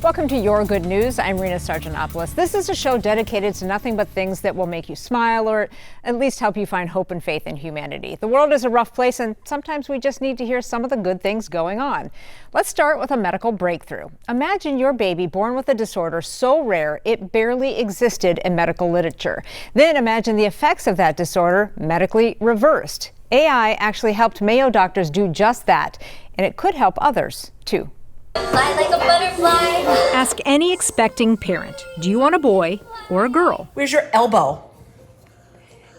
Welcome to Your Good News. I'm Rena Sargentopoulos. This is a show dedicated to nothing but things that will make you smile or at least help you find hope and faith in humanity. The world is a rough place, and sometimes we just need to hear some of the good things going on. Let's start with a medical breakthrough. Imagine your baby born with a disorder so rare it barely existed in medical literature. Then imagine the effects of that disorder medically reversed. AI actually helped Mayo doctors do just that, and it could help others, too. Fly like a butterfly. Ask any expecting parent, do you want a boy or a girl? Where's your elbow?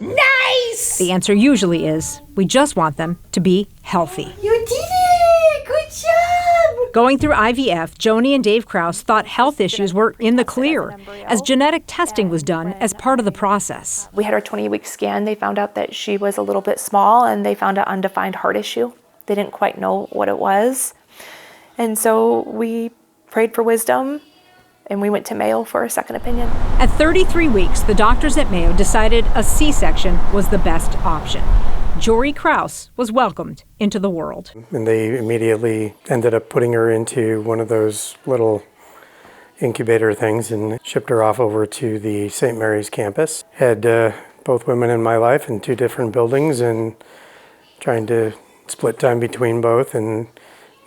Nice! The answer usually is, we just want them to be healthy. You did it! Good job! Going through IVF, Joni and Dave Kraus thought health issues were in the clear, as genetic testing was done as part of the process. We had our 20-week scan. They found out that she was a little bit small, and they found an undefined heart issue. They didn't quite know what it was. And so we prayed for wisdom, and we went to Mayo for a second opinion. At 33 weeks, the doctors at Mayo decided a C-section was the best option. Jory Kraus was welcomed into the world. And they immediately ended up putting her into one of those little incubator things and shipped her off over to the St. Mary's campus. Had both women in my life in two different buildings and trying to split time between both and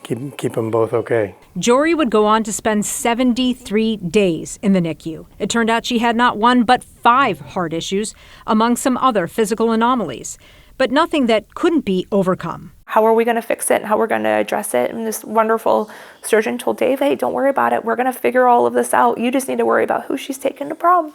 keep them both okay. Jory would go on to spend 73 days in the NICU. It turned out she had not one but 5 heart issues, among some other physical anomalies, but nothing that couldn't be overcome. How are we going to fix it? How we're going to address it? And this wonderful surgeon told Dave, hey, don't worry about it. We're going to figure all of this out. You just need to worry about who she's taking to prom.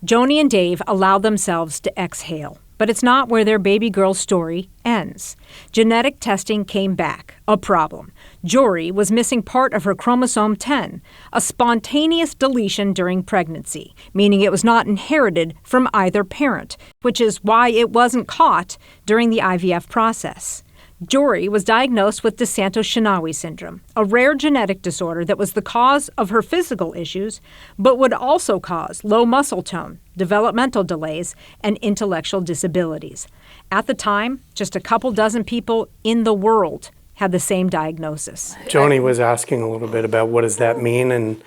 Joni and Dave allowed themselves to exhale. But it's not where their baby girl's story ends. Genetic testing came back, a problem. Jory was missing part of her chromosome 10, a spontaneous deletion during pregnancy, meaning it was not inherited from either parent, which is why it wasn't caught during the IVF process. Jory was diagnosed with DeSanto-Chenaui syndrome, a rare genetic disorder that was the cause of her physical issues, but would also cause low muscle tone, developmental delays, and intellectual disabilities. At the time, just a couple dozen people in the world had the same diagnosis. Joni was asking a little bit about what does that mean, and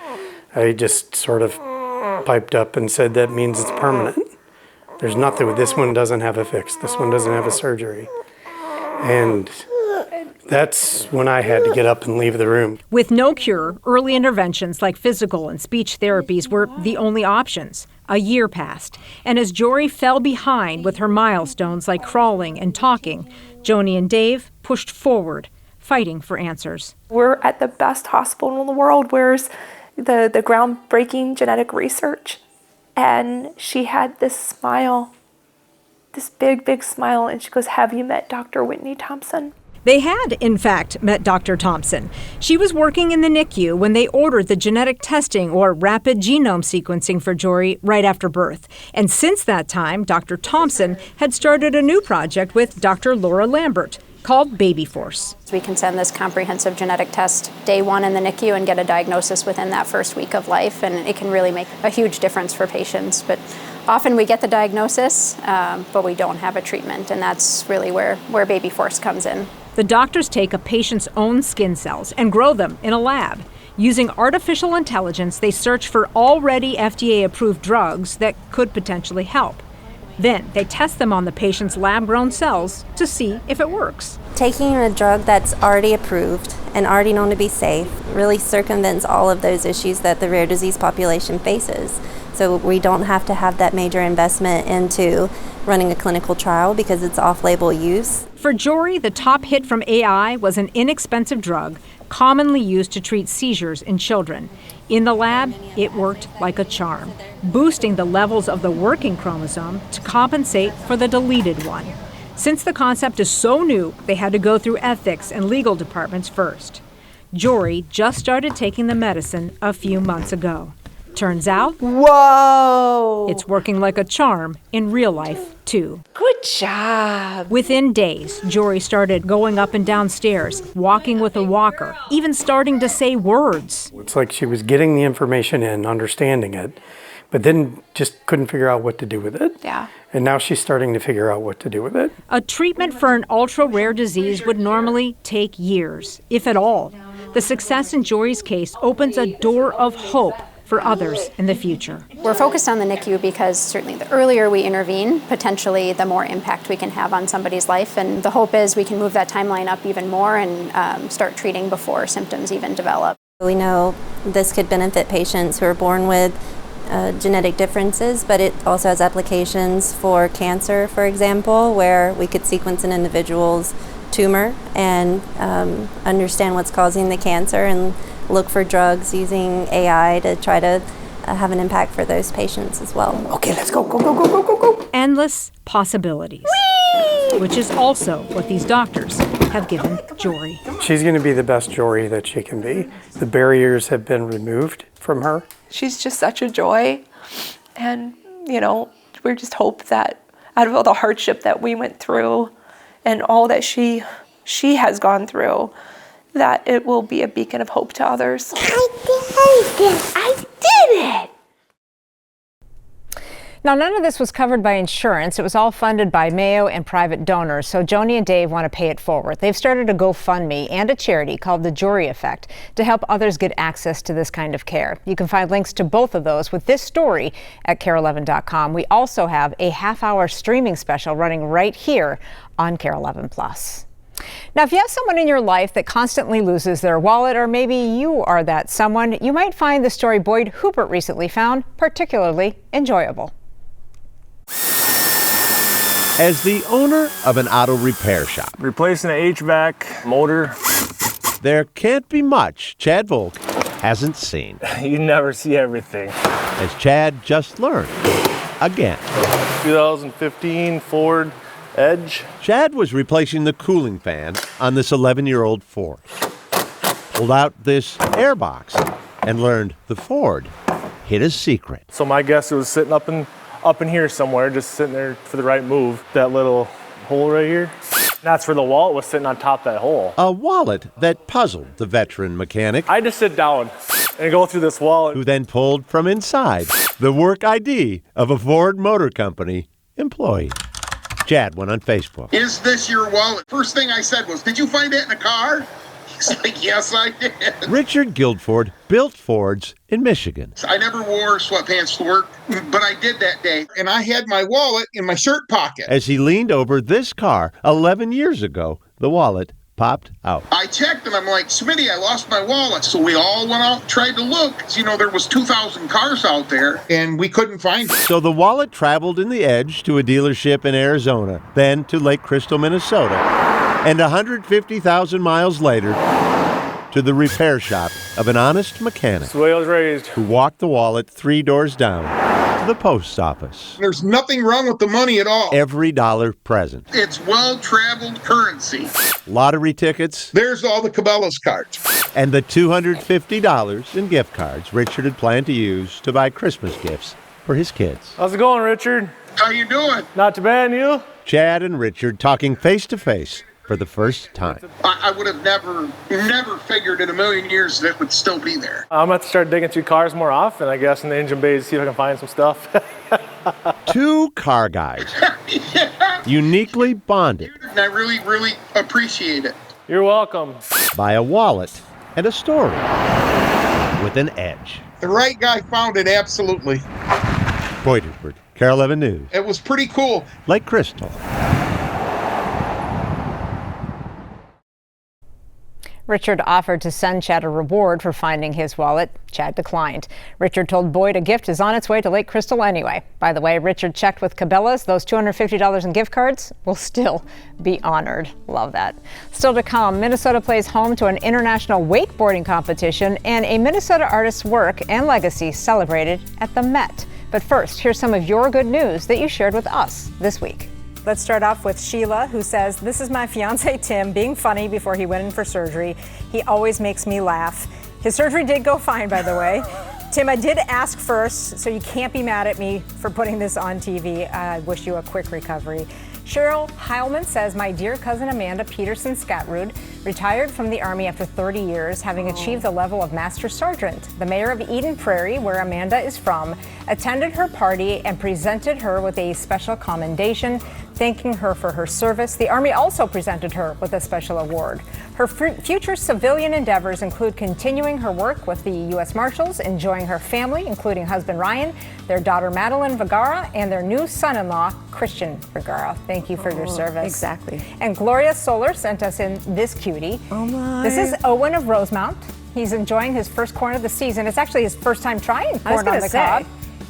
I just sort of piped up and said that means it's permanent. There's nothing, this one doesn't have a fix, this one doesn't have a surgery. And that's when I had to get up and leave the room. With no cure, early interventions like physical and speech therapies were the only options. A year passed, and as Jory fell behind with her milestones like crawling and talking, Joni and Dave pushed forward, fighting for answers. We're at the best hospital in the world. Where's the groundbreaking genetic research? And she had this smile. This big, big smile, and she goes, have you met Dr. Whitney Thompson? They had, in fact, met Dr. Thompson. She was working in the NICU when they ordered the genetic testing or rapid genome sequencing for Jory right after birth. And since that time, Dr. Thompson had started a new project with Dr. Laura Lambert called Baby Force. We can send this comprehensive genetic test day 1 in the NICU and get a diagnosis within that first week of life, and it can really make a huge difference for patients. But often we get the diagnosis, but we don't have a treatment, and that's really where Baby Force comes in. The doctors take a patient's own skin cells and grow them in a lab. Using artificial intelligence, they search for already FDA-approved drugs that could potentially help. Then they test them on the patient's lab-grown cells to see if it works. Taking a drug that's already approved and already known to be safe really circumvents all of those issues that the rare disease population faces. So we don't have to have that major investment into running a clinical trial because it's off-label use. For Jory, the top hit from AI was an inexpensive drug commonly used to treat seizures in children. In the lab, it worked like a charm, boosting the levels of the working chromosome to compensate for the deleted one. Since the concept is so new, they had to go through ethics and legal departments first. Jory just started taking the medicine a few months ago. Turns out, whoa! It's working like a charm in real life, too. Good job! Within days, Jory started going up and down stairs, walking with a walker, even starting to say words. It's like she was getting the information in, understanding it, but then just couldn't figure out what to do with it. Yeah. And now she's starting to figure out what to do with it. A treatment for an ultra-rare disease would normally take years, if at all. The success in Jory's case opens a door of hope for others in the future. We're focused on the NICU because certainly the earlier we intervene, potentially the more impact we can have on somebody's life. And the hope is we can move that timeline up even more and start treating before symptoms even develop. We know this could benefit patients who are born with genetic differences, but it also has applications for cancer, for example, where we could sequence an individual's tumor and understand what's causing the cancer and look for drugs using AI to try to have an impact for those patients as well. Okay, let's go, go, go, go, go, go, go. Endless possibilities, which is also what these doctors have given Jory. She's going to be the best Jory that she can be. The barriers have been removed from her. She's just such a joy. And, you know, we just hope that out of all the hardship that we went through and all that she has gone through, that it will be a beacon of hope to others. I did it! Now, none of this was covered by insurance. It was all funded by Mayo and private donors, so Joni and Dave want to pay it forward. They've started a GoFundMe and a charity called The Jory Effect to help others get access to this kind of care. You can find links to both of those with this story at KARE11.com. We also have a half-hour streaming special running right here on KARE 11 Plus. Now, if you have someone in your life that constantly loses their wallet, or maybe you are that someone, you might find the story Boyd Hubert recently found particularly enjoyable. As the owner of an auto repair shop, replacing an HVAC motor, there can't be much Chad Volk hasn't seen. You never see everything. As Chad just learned again. 2015 Ford Edge. Chad was replacing the cooling fan on this 11-year-old Ford. Pulled out this air box and learned the Ford hid a secret. So my guess it was sitting up in here somewhere, just sitting there for the right move. That little hole right here. That's where the wallet was sitting on top of that hole. A wallet that puzzled the veteran mechanic. I just sit down and go through this wallet. Who then pulled from inside the work ID of a Ford Motor Company employee. Chad went on Facebook. Is this your wallet? First thing I said was, did you find it in a car? He's like, yes, I did. Richard Guildford built Fords in Michigan. I never wore sweatpants to work, but I did that day. And I had my wallet in my shirt pocket. As he leaned over this car 11 years ago, the wallet popped out. I checked and I'm like, Smitty, I lost my wallet. So we all went out and tried to look. You know, there was 2,000 cars out there and we couldn't find it. So the wallet traveled in the Edge to a dealership in Arizona, then to Lake Crystal, Minnesota, and 150,000 miles later to the repair shop of an honest mechanic. That's the way I was raised. Who walked the wallet 3 doors down to the post office. There's nothing wrong with the money at all. Every dollar present. It's well-traveled currency. Lottery tickets. There's all the Cabela's cards. And the $250 in gift cards Richard had planned to use to buy Christmas gifts for his kids. How's it going, Richard? How you doing? Not too bad, and you? Chad and Richard talking face to face for the first time. I would have never figured in a million years that it would still be there. I'm going to start digging through cars more often, I guess, in the engine bays, see if I can find some stuff. 2 car guys, Yeah. uniquely bonded. And I really, really appreciate it. You're welcome. By a wallet and a story with an edge. The right guy found it, absolutely. Boyd Hubert, KARE 11 News. It was pretty cool. Lake Crystal. Richard offered to send Chad a reward for finding his wallet. Chad declined. Richard told Boyd a gift is on its way to Lake Crystal anyway. By the way, Richard checked with Cabela's. Those $250 in gift cards will still be honored. Love that. Still to come, Minnesota plays home to an international wakeboarding competition and a Minnesota artist's work and legacy celebrated at the Met. But first, here's some of your good news that you shared with us this week. Let's start off with Sheila, who says, "This is my fiance Tim being funny before he went in for surgery. He always makes me laugh." His surgery did go fine, by the way. Tim, I did ask first, so you can't be mad at me for putting this on TV. I wish you a quick recovery. Cheryl Heilman says, "My dear cousin Amanda Peterson Scottrud retired from the Army after 30 years, having achieved the level of Master Sergeant. The mayor of Eden Prairie, where Amanda is from, attended her party and presented her with a special commendation, thanking her for her service. The Army also presented her with a special award. Her future civilian endeavors include continuing her work with the U.S. Marshals, enjoying her family, including husband Ryan, their daughter Madeline Vergara, and their new son-in-law, Christian Vergara. Thank you for your service. Exactly. And Gloria Solar sent us in this cutie. Oh my. This is Owen of Rosemount. He's enjoying his first corn of the season. It's actually his first time trying corn on the cob.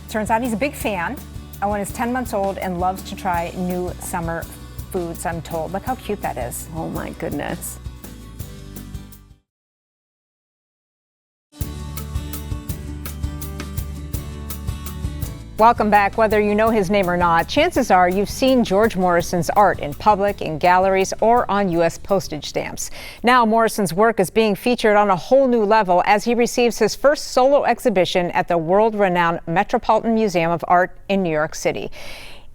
Turns out he's a big fan. Owen is 10 months old and loves to try new summer foods, I'm told. Look how cute that is. Oh my goodness. Welcome back. Whether you know his name or not, chances are you've seen George Morrison's art in public, in galleries, or on U.S. postage stamps. Now Morrison's work is being featured on a whole new level as he receives his first solo exhibition at the world-renowned Metropolitan Museum of Art in New York City.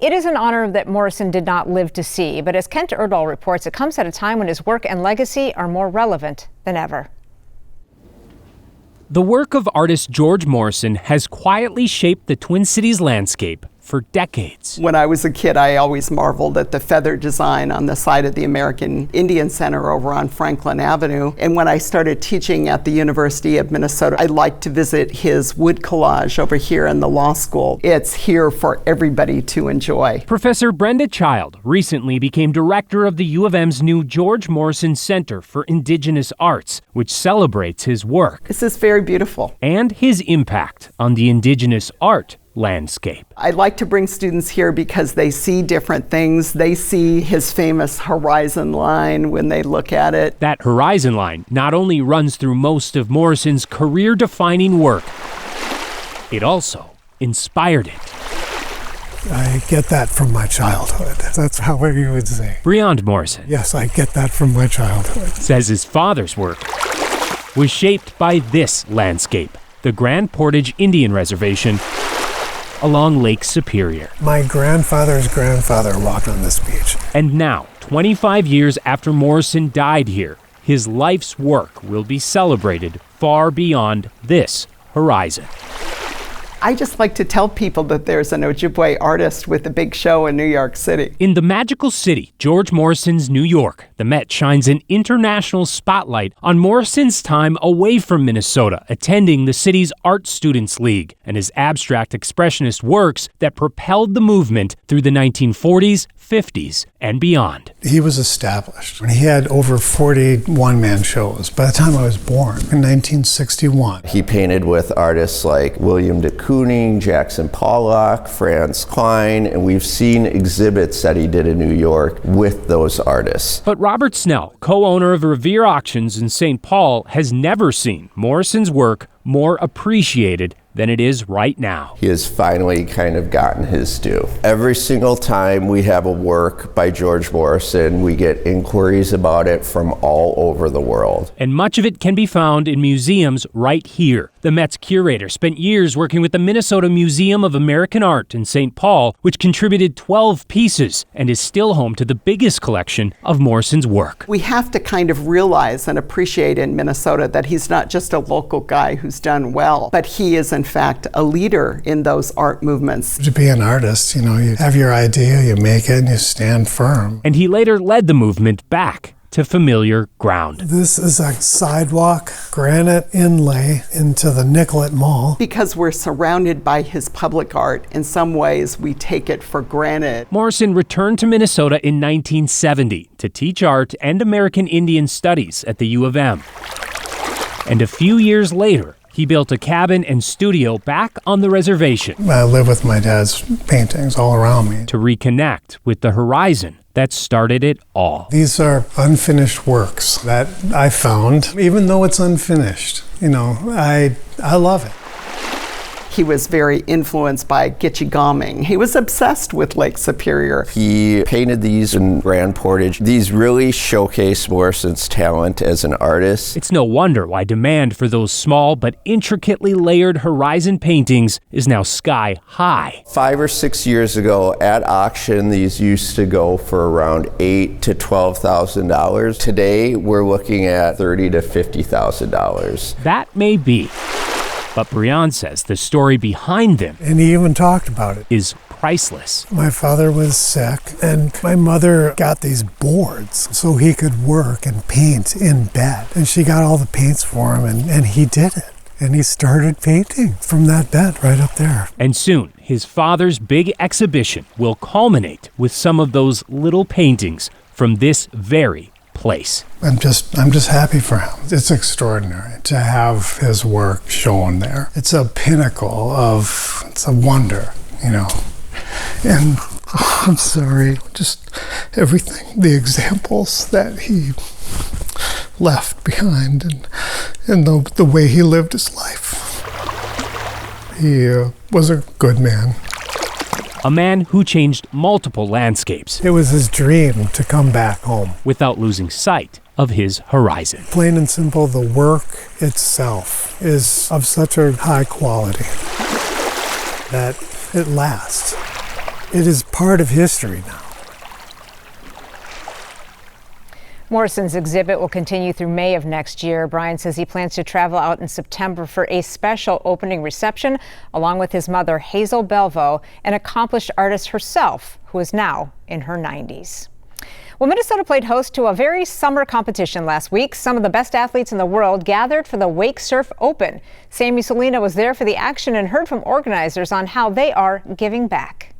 It is an honor that Morrison did not live to see, but as Kent Erdahl reports, it comes at a time when his work and legacy are more relevant than ever. The work of artist George Morrison has quietly shaped the Twin Cities landscape for decades. When I was a kid, I always marveled at the feather design on the side of the American Indian Center over on Franklin Avenue. And when I started teaching at the University of Minnesota, I liked to visit his wood collage over here in the law school. It's here for everybody to enjoy. Professor Brenda Child recently became director of the U of M's new George Morrison Center for Indigenous Arts, which celebrates his work. This is very beautiful. And his impact on the indigenous art landscape. I like to bring students here because they see different things. They see his famous horizon line when they look at it. That horizon line not only runs through most of Morrison's career-defining work, it also inspired it. I get that from my childhood. That's how you would say. Breond Morrison. Yes, I get that from my childhood. Says his father's work was shaped by this landscape, the Grand Portage Indian Reservation along Lake Superior. My grandfather's grandfather walked on this beach. And now, 25 years after Morrison died here, his life's work will be celebrated far beyond this horizon. I just like to tell people that there's an Ojibwe artist with a big show in New York City. In the magical city, George Morrison's New York, the Met shines an international spotlight on Morrison's time away from Minnesota, attending the city's Art Students League and his abstract expressionist works that propelled the movement through the 1940s, 50s, and beyond. He was established. He had over 40 one-man shows by the time I was born in 1961. He painted with artists like William de Kooning, Jackson Pollock, Franz Klein, and we've seen exhibits that he did in New York with those artists. But Robert Snell, co-owner of Revere Auctions in St. Paul, has never seen Morrison's work more appreciated than it is right now. He has finally kind of gotten his due. Every single time we have a work by George Morrison, we get inquiries about it from all over the world. And much of it can be found in museums right here. The Met's curator spent years working with the Minnesota Museum of American Art in St. Paul, which contributed 12 pieces and is still home to the biggest collection of Morrison's work. We have to kind of realize and appreciate in Minnesota that he's not just a local guy who's done well, but he is in fact a leader in those art movements. To be an artist, you have your idea, you make it, and you stand firm. And he later led the movement back to familiar ground. This is a sidewalk, granite inlay into the Nicollet Mall. Because we're surrounded by his public art, in some ways we take it for granted. Morrison returned to Minnesota in 1970 to teach art and American Indian Studies at the U of M. And a few years later, he built a cabin and studio back on the reservation. I live with my dad's paintings all around me. To reconnect with the horizon that started it all. These are unfinished works that I found, even though it's unfinished. I love it. He was very influenced by Gitche Gumee. He was obsessed with Lake Superior. He painted these in Grand Portage. These really showcase Morrison's talent as an artist. It's no wonder why demand for those small but intricately layered horizon paintings is now sky high. 5 or 6 years ago at auction, these used to go for around $8,000 to $12,000. Today, we're looking at $30,000 to $50,000. That may be. But Breond says the story behind them, and he even talked about it, is priceless. My father was sick, and my mother got these boards so he could work and paint in bed. And she got all the paints for him, and he did it. And he started painting from that bed right up there. And soon, his father's big exhibition will culminate with some of those little paintings from this very place. I'm just happy for him. It's extraordinary to have his work shown there. It's a pinnacle it's a wonder, you know. And I'm sorry, just everything, the examples that he left behind and the way he lived his life. He was a good man. A man who changed multiple landscapes. It was his dream to come back home. Without losing sight of his horizon. Plain and simple, the work itself is of such a high quality that it lasts. It is part of history now. Morrison's exhibit will continue through May of next year. Brian says he plans to travel out in September for a special opening reception, along with his mother, Hazel Belvo, an accomplished artist herself, who is now in her 90s. Well, Minnesota played host to a very summer competition last week. Some of the best athletes in the world gathered for the Wake Surf Open. Sammy Solina was there for the action and heard from organizers on how they are giving back.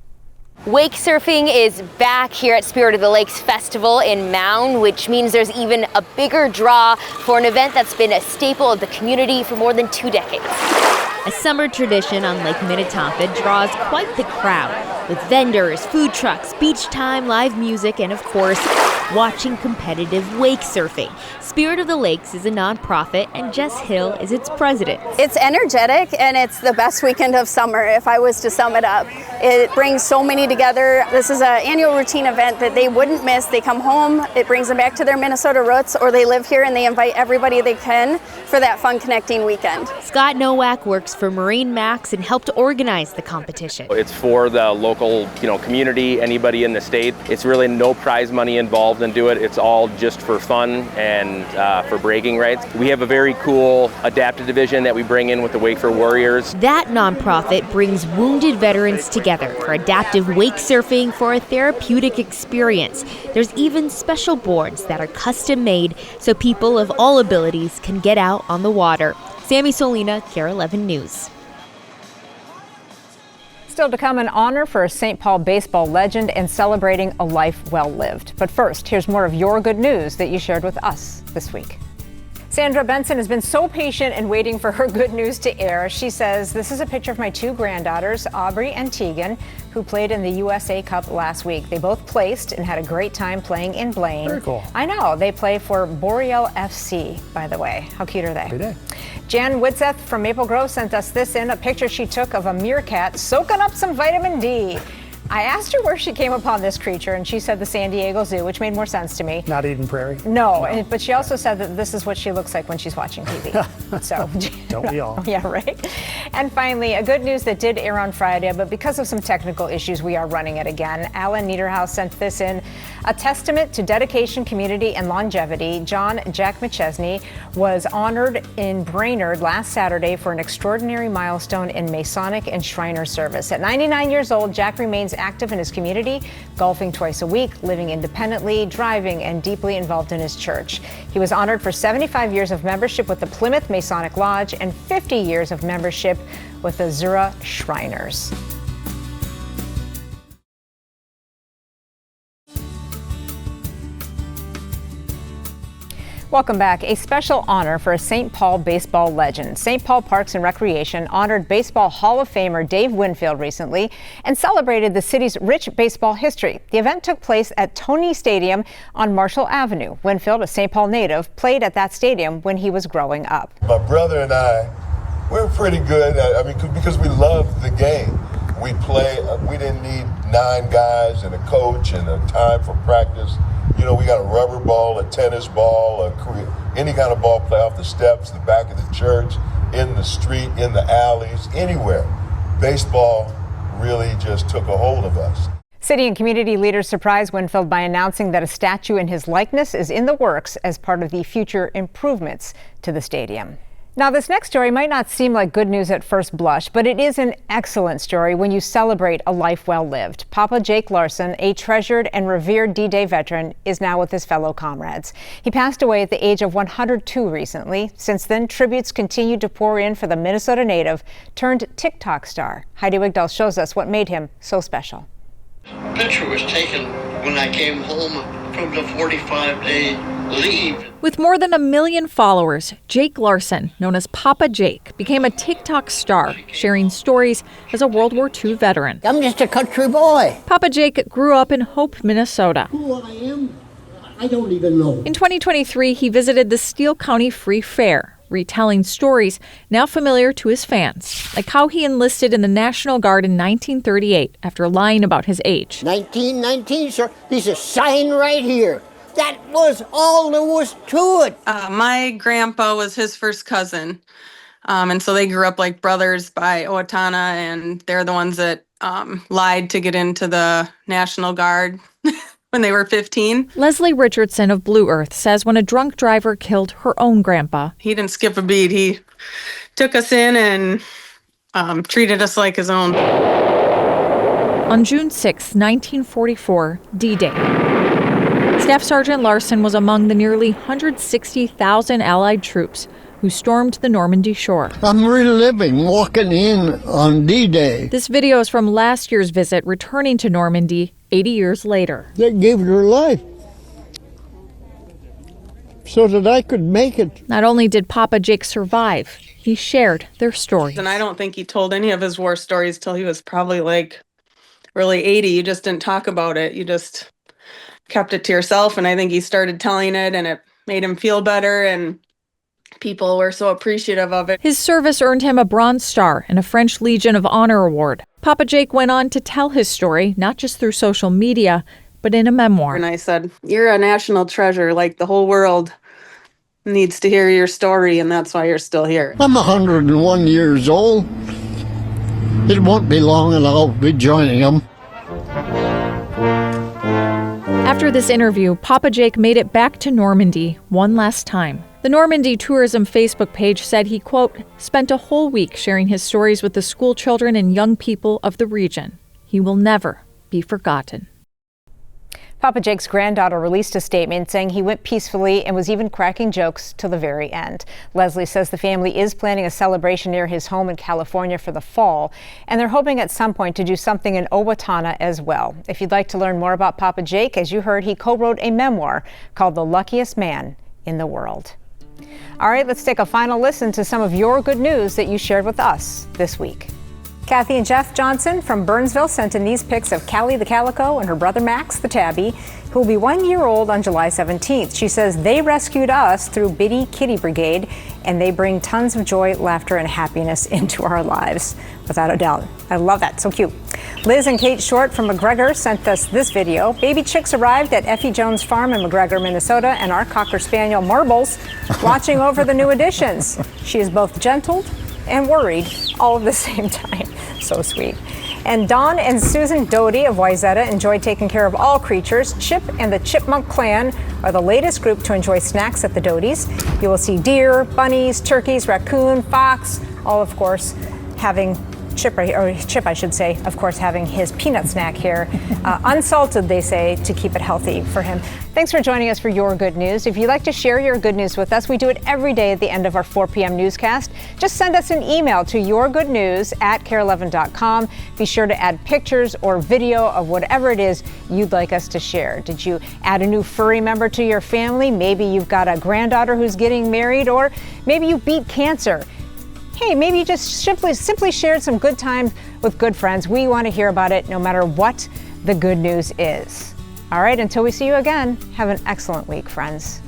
Wake surfing is back here at Spirit of the Lakes Festival in Mound, which means there's even a bigger draw for an event that's been a staple of the community for more than 2 decades. A summer tradition on Lake Minnetonka draws quite the crowd, with vendors, food trucks, beach time, live music, and of course, watching competitive wake surfing. Spirit of the Lakes is a nonprofit, and Jess Hill is its president. It's energetic, and it's the best weekend of summer, if I was to sum it up. It brings so many together. This is an annual routine event that they wouldn't miss. They come home, it brings them back to their Minnesota roots, or they live here and they invite everybody they can for that fun connecting weekend. Scott Nowak works for Marine Max and helped organize the competition. It's for the local, community, anybody in the state. It's really no prize money involved into it. It's all just for fun and for bragging rights. We have a very cool adaptive division that we bring in with the Wake for Warriors. That nonprofit brings wounded veterans together for adaptive wake surfing for a therapeutic experience. There's even special boards that are custom made so people of all abilities can get out on the water. Sammy Solina, KARE 11 News. Still to come, an honor for a St. Paul baseball legend and celebrating a life well lived. But first, here's more of your good news that you shared with us this week. Sandra Benson has been so patient and waiting for her good news to air. She says, "This is a picture of my 2 granddaughters, Aubrey and Tegan, who played in the USA Cup last week. They both placed and had a great time playing in Blaine." Very cool. I know. They play for Boreal FC, by the way. How cute are they? Every day. Jan Witzeth from Maple Grove sent us this in, a picture she took of a meerkat soaking up some vitamin D. I asked her where she came upon this creature, and she said the San Diego Zoo, which made more sense to me. Not Eden Prairie? No. But she also said that this is what she looks like when she's watching TV. So, don't we all? Yeah, right. And finally, a good news that did air on Friday, but because of some technical issues, we are running it again. Alan Niederhaus sent this in, a testament to dedication, community, and longevity. John Jack McChesney was honored in Brainerd last Saturday for an extraordinary milestone in Masonic and Shriner service. At 99 years old, Jack remains active in his community, golfing twice a week, living independently, driving, and deeply involved in his church. He was honored for 75 years of membership with the Plymouth Masonic Lodge and 50 years of membership with the Zura Shriners. Welcome back. A special honor for a St. Paul baseball legend. St. Paul Parks and Recreation honored Baseball Hall of Famer Dave Winfield recently and celebrated the city's rich baseball history. The event took place at Tony Stadium on Marshall Avenue. Winfield, a St. Paul native, played at that stadium when he was growing up. My brother and I, we're pretty good because we love the game. We didn't need 9 guys and a coach and a time for practice. We got a rubber ball, a tennis ball, any kind of ball, play off the steps, the back of the church, in the street, in the alleys, anywhere. Baseball really just took a hold of us. City and community leaders surprised Winfield by announcing that a statue in his likeness is in the works as part of the future improvements to the stadium. Now, this next story might not seem like good news at first blush, but it is an excellent story when you celebrate a life well lived. Papa Jake Larson, a treasured and revered D-Day veteran, is now with his fellow comrades. He passed away at the age of 102 recently. Since then, tributes continued to pour in for the Minnesota native turned TikTok star. Heidi Wigdahl shows us what made him so special. A picture was taken when I came home from the 45-day leave. With more than 1 million followers, Jake Larson, known as Papa Jake, became a TikTok star, sharing stories as a World War II veteran. I'm just a country boy. Papa Jake grew up in Hope, Minnesota. Who I am, I don't even know. In 2023, he visited the Steele County Free Fair, retelling stories now familiar to his fans, like how he enlisted in the National Guard in 1938 after lying about his age. 1919, sir. There's a sign right here. That was all there was to it. My grandpa was his first cousin. And so they grew up like brothers by Owatonna, and they're the ones that lied to get into the National Guard when they were 15. Leslie Richardson of Blue Earth says when a drunk driver killed her own grandpa, he didn't skip a beat. He took us in and treated us like his own. On June 6, 1944, D-Day. Staff Sergeant Larson was among the nearly 160,000 Allied troops who stormed the Normandy shore. I'm reliving walking in on D-Day. This video is from last year's visit, returning to Normandy 80 years later. They gave their life so that I could make it. Not only did Papa Jake survive, he shared their stories. And I don't think he told any of his war stories till he was probably like really 80. You just didn't talk about it. You just kept it to yourself, and I think he started telling it, and it made him feel better, and people were so appreciative of it. His service earned him a Bronze Star and a French Legion of Honor Award. Papa Jake went on to tell his story, not just through social media, but in a memoir. And I said, "You're a national treasure, like the whole world needs to hear your story, and that's why you're still here." I'm 101 years old. It won't be long and I'll be joining them. After this interview, Papa Jake made it back to Normandy one last time. The Normandy Tourism Facebook page said he, quote, spent a whole week sharing his stories with the school children and young people of the region. He will never be forgotten. Papa Jake's granddaughter released a statement saying he went peacefully and was even cracking jokes till the very end. Leslie says the family is planning a celebration near his home in California for the fall, and they're hoping at some point to do something in Owatonna as well. If you'd like to learn more about Papa Jake, as you heard, he co-wrote a memoir called The Luckiest Man in the World. All right, let's take a final listen to some of your good news that you shared with us this week. Kathy and Jeff Johnson from Burnsville sent in these pics of Callie the Calico and her brother Max the Tabby, who will be 1 year old on July 17th. She says they rescued us through Biddy Kitty Brigade, and they bring tons of joy, laughter, and happiness into our lives, without a doubt. I love that, so cute. Liz and Kate Short from McGregor sent us this video. Baby chicks arrived at Effie Jones Farm in McGregor, Minnesota, and our Cocker Spaniel Marbles watching over the new additions. She is both gentled and worried all at the same time. So sweet. And Don and Susan Doty of Wayzata enjoy taking care of all creatures. Chip and the Chipmunk Clan are the latest group to enjoy snacks at the Doty's. You will see deer, bunnies, turkeys, raccoon, fox, all of course having Chip, I should say, of course, having his peanut snack here. Unsalted, they say, to keep it healthy for him. Thanks for joining us for Your Good News. If you'd like to share your good news with us, we do it every day at the end of our 4 p.m. newscast. Just send us an email to yourgoodnews@kare11.com. Be sure to add pictures or video of whatever it is you'd like us to share. Did you add a new furry member to your family? Maybe you've got a granddaughter who's getting married, or maybe you beat cancer. Hey, maybe you just simply shared some good time with good friends. We want to hear about it no matter what the good news is. All right, until we see you again, have an excellent week, friends.